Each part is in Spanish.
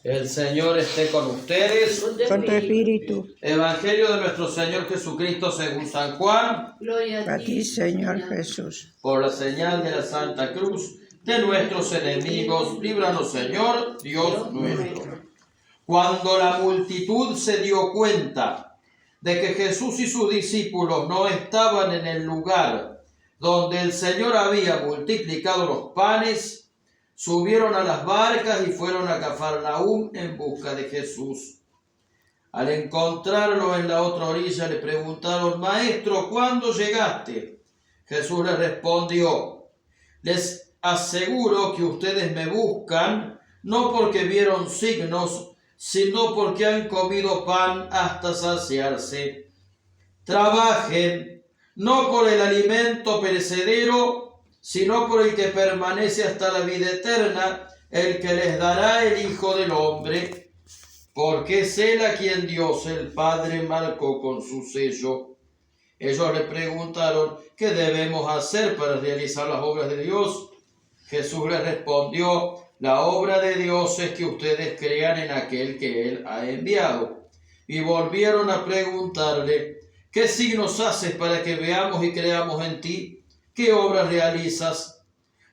El Señor esté con ustedes. Con tu espíritu. Evangelio de nuestro Señor Jesucristo según San Juan. Gloria A ti, Señor Jesús. Por la señal de la Santa Cruz de nuestros enemigos, líbranos, Señor, Dios nuestro. Cuando la multitud se dio cuenta de que Jesús y sus discípulos no estaban en el lugar donde el Señor había multiplicado los panes, subieron a las barcas y fueron a Cafarnaúm en busca de Jesús. Al encontrarlo en la otra orilla le preguntaron: Maestro, ¿cuándo llegaste? Jesús les respondió: les aseguro que ustedes me buscan no porque vieron signos, sino porque han comido pan hasta saciarse. Trabajen no por el alimento perecedero, sino por el que permanece hasta la vida eterna, el que les dará el Hijo del Hombre, porque es él a quien Dios el Padre marcó con su sello. Ellos le preguntaron: ¿qué debemos hacer para realizar las obras de Dios? Jesús les respondió: la obra de Dios es que ustedes crean en aquel que Él ha enviado. Y volvieron a preguntarle: ¿qué signos haces para que veamos y creamos en ti? ¿Qué obras realizas?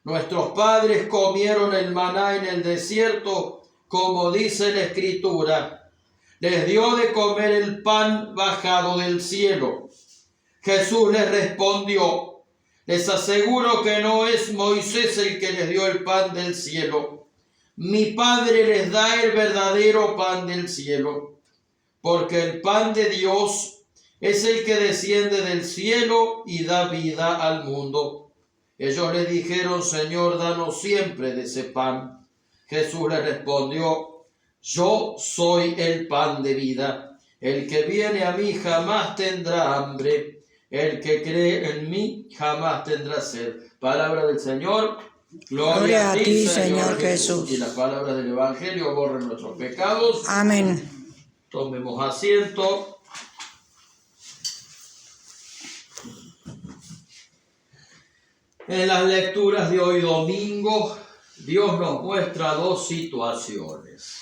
Nuestros padres comieron el maná en el desierto, como dice la Escritura. Les dio de comer el pan bajado del cielo. Jesús les respondió: les aseguro que no es Moisés el que les dio el pan del cielo. Mi Padre les da el verdadero pan del cielo, porque el pan de Dios es el que desciende del cielo y da vida al mundo. Ellos le dijeron: Señor, danos siempre de ese pan. Jesús les respondió: yo soy el pan de vida. El que viene a mí jamás tendrá hambre. El que cree en mí jamás tendrá sed. Palabra del Señor. Gloria a ti, Señor Jesús. Y las palabras del Evangelio borren nuestros pecados. Amén. Tomemos asiento. En las lecturas de hoy domingo, Dios nos muestra dos situaciones.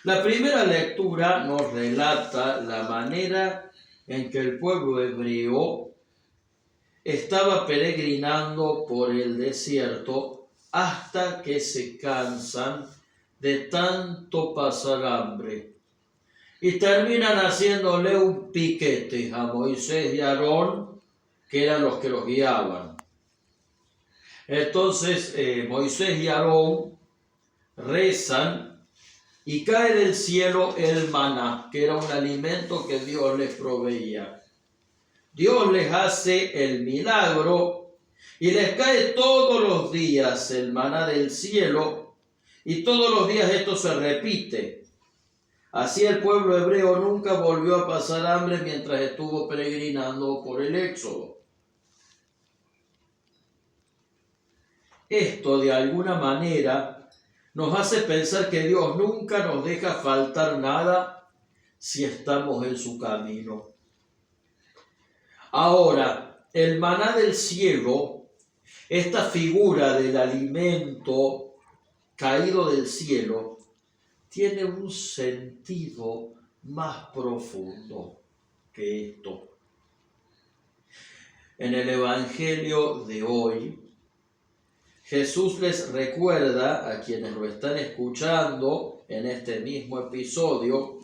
La primera lectura nos relata la manera en que el pueblo hebreo estaba peregrinando por el desierto hasta que se cansan de tanto pasar hambre y terminan haciéndole un piquete a Moisés y a Aarón, que eran los que los guiaban. Entonces Moisés y Aarón rezan y cae del cielo el maná, que era un alimento que Dios les proveía. Dios les hace el milagro y les cae todos los días el maná del cielo, y todos los días esto se repite. Así el pueblo hebreo nunca volvió a pasar hambre mientras estuvo peregrinando por el Éxodo. Esto de alguna manera nos hace pensar que Dios nunca nos deja faltar nada si estamos en su camino. Ahora, el maná del cielo, esta figura del alimento caído del cielo, tiene un sentido más profundo que esto. En el Evangelio de hoy, Jesús les recuerda a quienes lo están escuchando en este mismo episodio,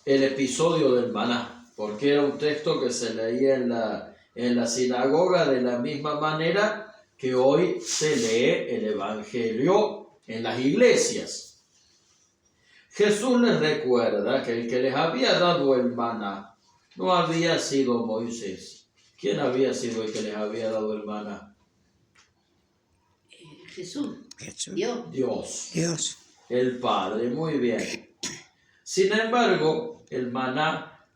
el episodio del maná, porque era un texto que se leía en la sinagoga de la misma manera que hoy se lee el Evangelio en las iglesias. Jesús les recuerda que el que les había dado el maná no había sido Moisés. ¿Quién había sido el que les había dado el maná? Jesús. Dios. El Padre, muy bien. Sin embargo, el maná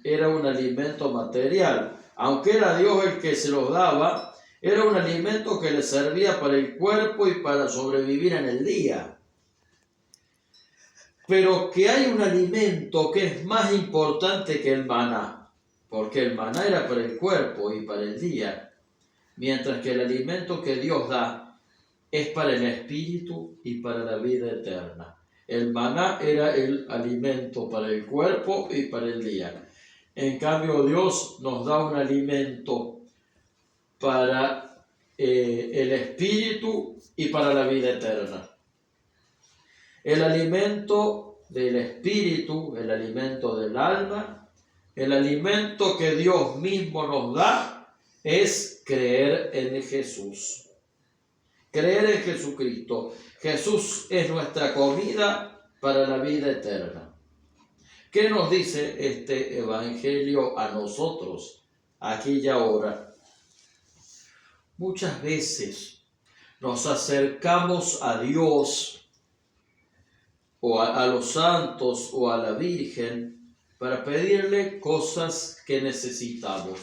era un alimento material. Aunque era Dios el que se los daba, era un alimento que les servía para el cuerpo y para sobrevivir en el día. Pero que hay un alimento que es más importante que el maná, porque el maná era para el cuerpo y para el día, mientras que el alimento que Dios da es para el espíritu y para la vida eterna. El maná era el alimento para el cuerpo y para el día. En cambio, Dios nos da un alimento para el espíritu y para la vida eterna. El alimento del espíritu, el alimento del alma, el alimento que Dios mismo nos da es creer en Jesús. Creer en Jesucristo. Jesús es nuestra comida para la vida eterna. ¿Qué nos dice este evangelio a nosotros, aquí y ahora? Muchas veces nos acercamos a Dios o a los santos o a la Virgen para pedirle cosas que necesitamos.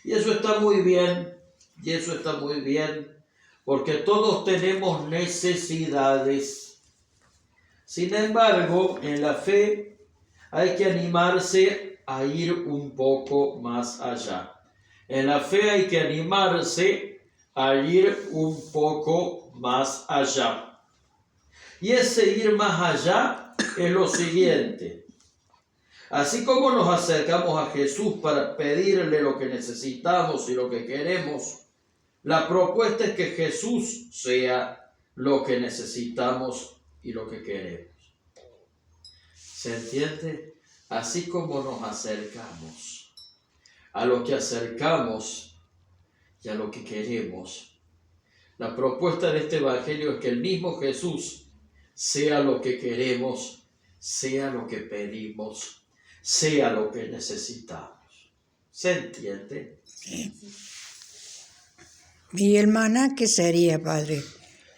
Y eso está muy bien, porque todos tenemos necesidades. Sin embargo, en la fe hay que animarse a ir un poco más allá. En la fe hay que animarse a ir un poco más allá. Y ese ir más allá es lo siguiente. Así como nos acercamos a Jesús para pedirle lo que necesitamos y lo que queremos, la propuesta es que Jesús sea lo que necesitamos y lo que queremos. ¿Se entiende? Así como nos acercamos a lo que acercamos y a lo que queremos. La propuesta de este evangelio es que el mismo Jesús sea lo que queremos, sea lo que pedimos, sea lo que necesitamos. ¿Se entiende? Sí. ¿Y el maná qué sería, Padre?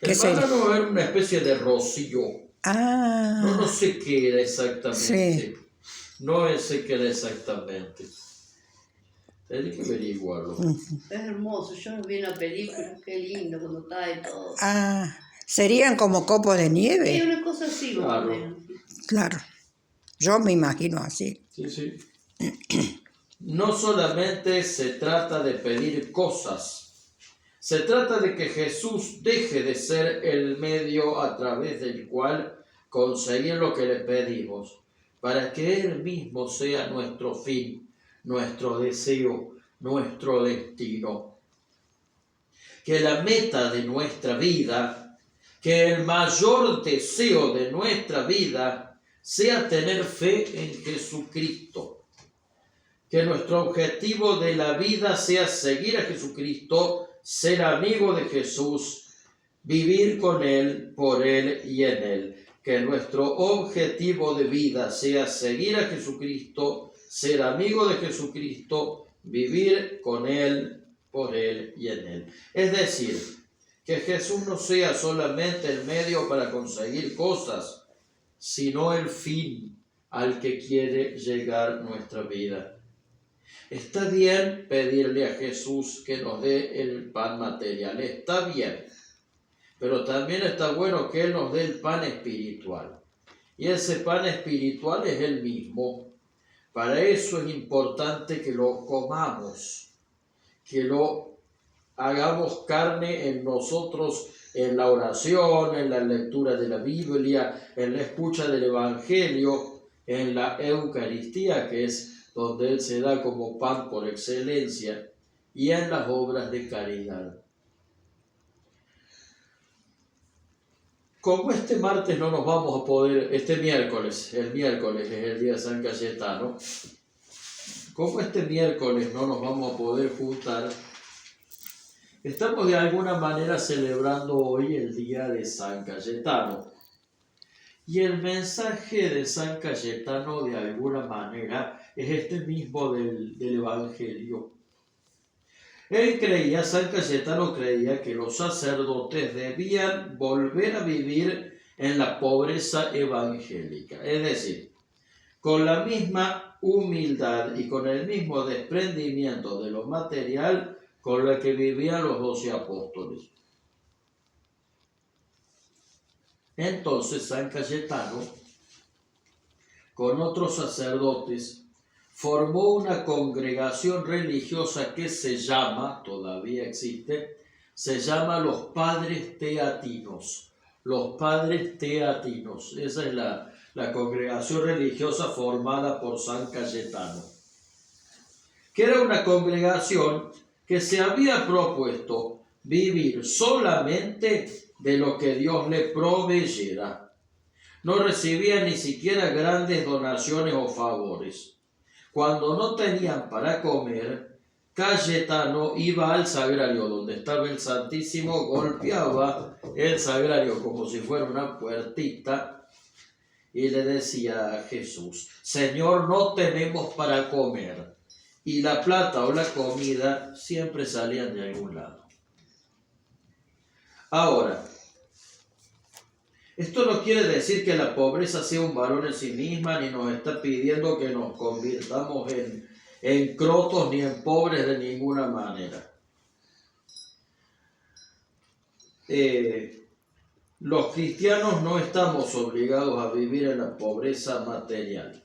¿Qué El maná sería? no era una especie de rocío. Ah, No sé qué era exactamente. sí. No sé qué era exactamente. Tendré que averiguarlo. Es hermoso, yo vi una película, qué lindo cuando está y todo. Ah, serían como copos de Es nieve. una cosa así, más o Claro. menos. Claro. Yo me imagino así. Sí. No solamente se trata de pedir cosas, se trata de que Jesús deje de ser el medio a través del cual conseguir lo que le pedimos, para que Él mismo sea nuestro fin, nuestro deseo, nuestro destino. Que la meta de nuestra vida, que el mayor deseo de nuestra vida sea tener fe en Jesucristo. Que nuestro objetivo de la vida sea seguir a Jesucristo, ser amigo de Jesús, vivir con Él, por Él y en Él. Que nuestro objetivo de vida sea seguir a Jesucristo, ser amigo de Jesucristo, vivir con Él, por Él y en Él. Es decir, que Jesús no sea solamente el medio para conseguir cosas, sino el fin al que quiere llegar nuestra vida. Está bien pedirle a Jesús que nos dé el pan material, está bien, pero también está bueno que Él nos dé el pan espiritual. Y ese pan espiritual es Él mismo. Para eso es importante que lo comamos, que lo hagamos carne en nosotros, en la oración, en la lectura de la Biblia, en la escucha del Evangelio, en la Eucaristía, que es donde Él se da como pan por excelencia, y en las obras de caridad. Como este martes no nos vamos a poder, el miércoles es el día de San Cayetano, como este miércoles no nos vamos a poder juntar, estamos de alguna manera celebrando hoy el día de San Cayetano. Y el mensaje de San Cayetano de alguna manera es este mismo del Evangelio. San Cayetano creía que los sacerdotes debían volver a vivir en la pobreza evangélica, es decir, con la misma humildad y con el mismo desprendimiento de lo material con la que vivían los 12 apóstoles. Entonces San Cayetano, con otros sacerdotes, formó una congregación religiosa que se llama, todavía existe, se llama los padres teatinos. Los padres teatinos. Esa es la congregación religiosa formada por San Cayetano, que era una congregación que se había propuesto vivir solamente de lo que Dios le proveyera. No recibía ni siquiera grandes donaciones o favores. Cuando no tenían para comer, Cayetano iba al sagrario donde estaba el Santísimo, golpeaba el sagrario como si fuera una puertita y le decía a Jesús: Señor, no tenemos para comer. Y la plata o la comida siempre salían de algún lado. Ahora, esto no quiere decir que la pobreza sea un valor en sí misma, ni nos está pidiendo que nos convirtamos en crotos ni en pobres de ninguna manera. Los cristianos no estamos obligados a vivir en la pobreza material.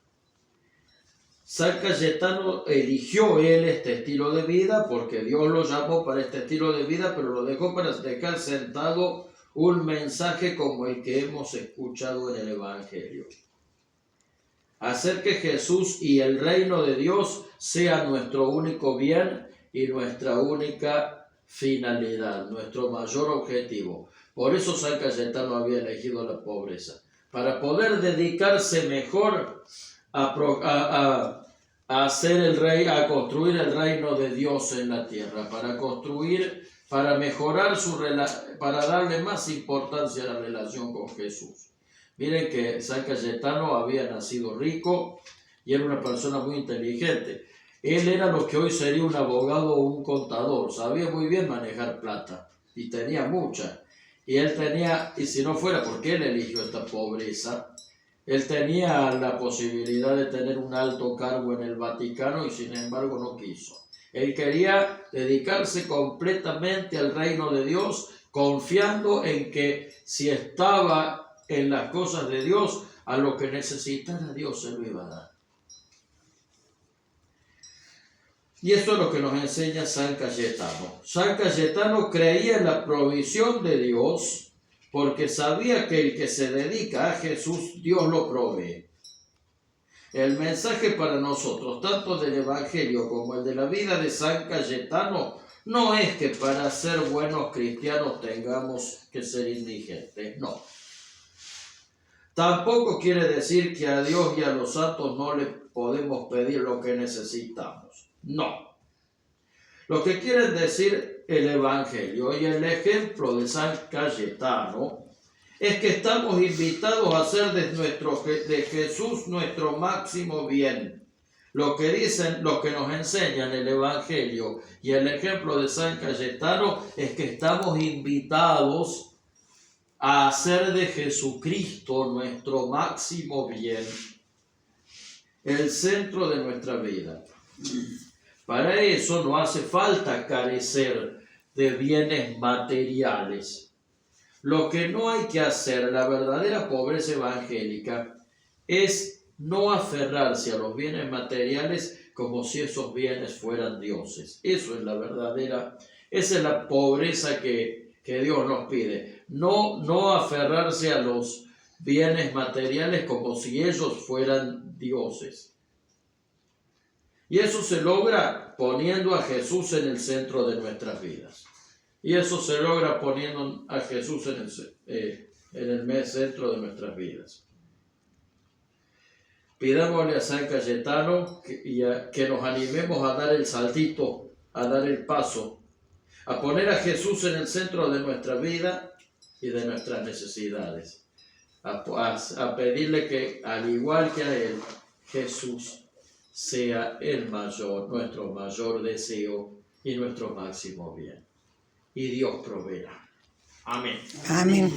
San Cayetano eligió él este estilo de vida porque Dios lo llamó para este estilo de vida, pero lo dejó para dejar sentado un mensaje como el que hemos escuchado en el Evangelio. Hacer que Jesús y el reino de Dios sea nuestro único bien y nuestra única finalidad, nuestro mayor objetivo. Por eso San Cayetano había elegido la pobreza, para poder dedicarse mejor a hacer el rey, a construir el reino de Dios en la tierra, para mejorar para darle más importancia a la relación con Jesús. Miren que San Cayetano había nacido rico y era una persona muy inteligente. Él era lo que hoy sería un abogado o un contador, sabía muy bien manejar plata y tenía mucha. Y si no fuera porque él eligió esta pobreza, él tenía la posibilidad de tener un alto cargo en el Vaticano y sin embargo no quiso. Él quería dedicarse completamente al reino de Dios, confiando en que si estaba en las cosas de Dios, a lo que necesitara Dios se lo iba a dar. Y esto es lo que nos enseña San Cayetano. San Cayetano creía en la provisión de Dios porque sabía que el que se dedica a Jesús, Dios lo provee. El mensaje para nosotros, tanto del Evangelio como el de la vida de San Cayetano, no es que para ser buenos cristianos tengamos que ser indigentes, no. Tampoco quiere decir que a Dios y a los santos no les podemos pedir lo que necesitamos, no. Lo que quiere decir el Evangelio y el ejemplo de San Cayetano es que estamos invitados a hacer de Jesús nuestro máximo bien. Lo que nos enseñan el Evangelio y el ejemplo de San Cayetano es que estamos invitados a hacer de Jesucristo nuestro máximo bien, el centro de nuestra vida. Para eso no hace falta carecer de bienes materiales. Lo que no hay que hacer, la verdadera pobreza evangélica, es no aferrarse a los bienes materiales como si esos bienes fueran dioses. Eso es esa es la pobreza que Dios nos pide. No aferrarse a los bienes materiales como si ellos fueran dioses. Y eso se logra poniendo a Jesús en el centro de nuestras vidas. Y eso se logra poniendo a Jesús en el centro de nuestras vidas. Pidámosle a San Cayetano que nos animemos a dar el saltito, a dar el paso, a poner a Jesús en el centro de nuestra vida y de nuestras necesidades. A pedirle que, al igual que a Él, Jesús sea nuestro mayor deseo y nuestro máximo bien. Y Dios proveerá. Amén. Amén.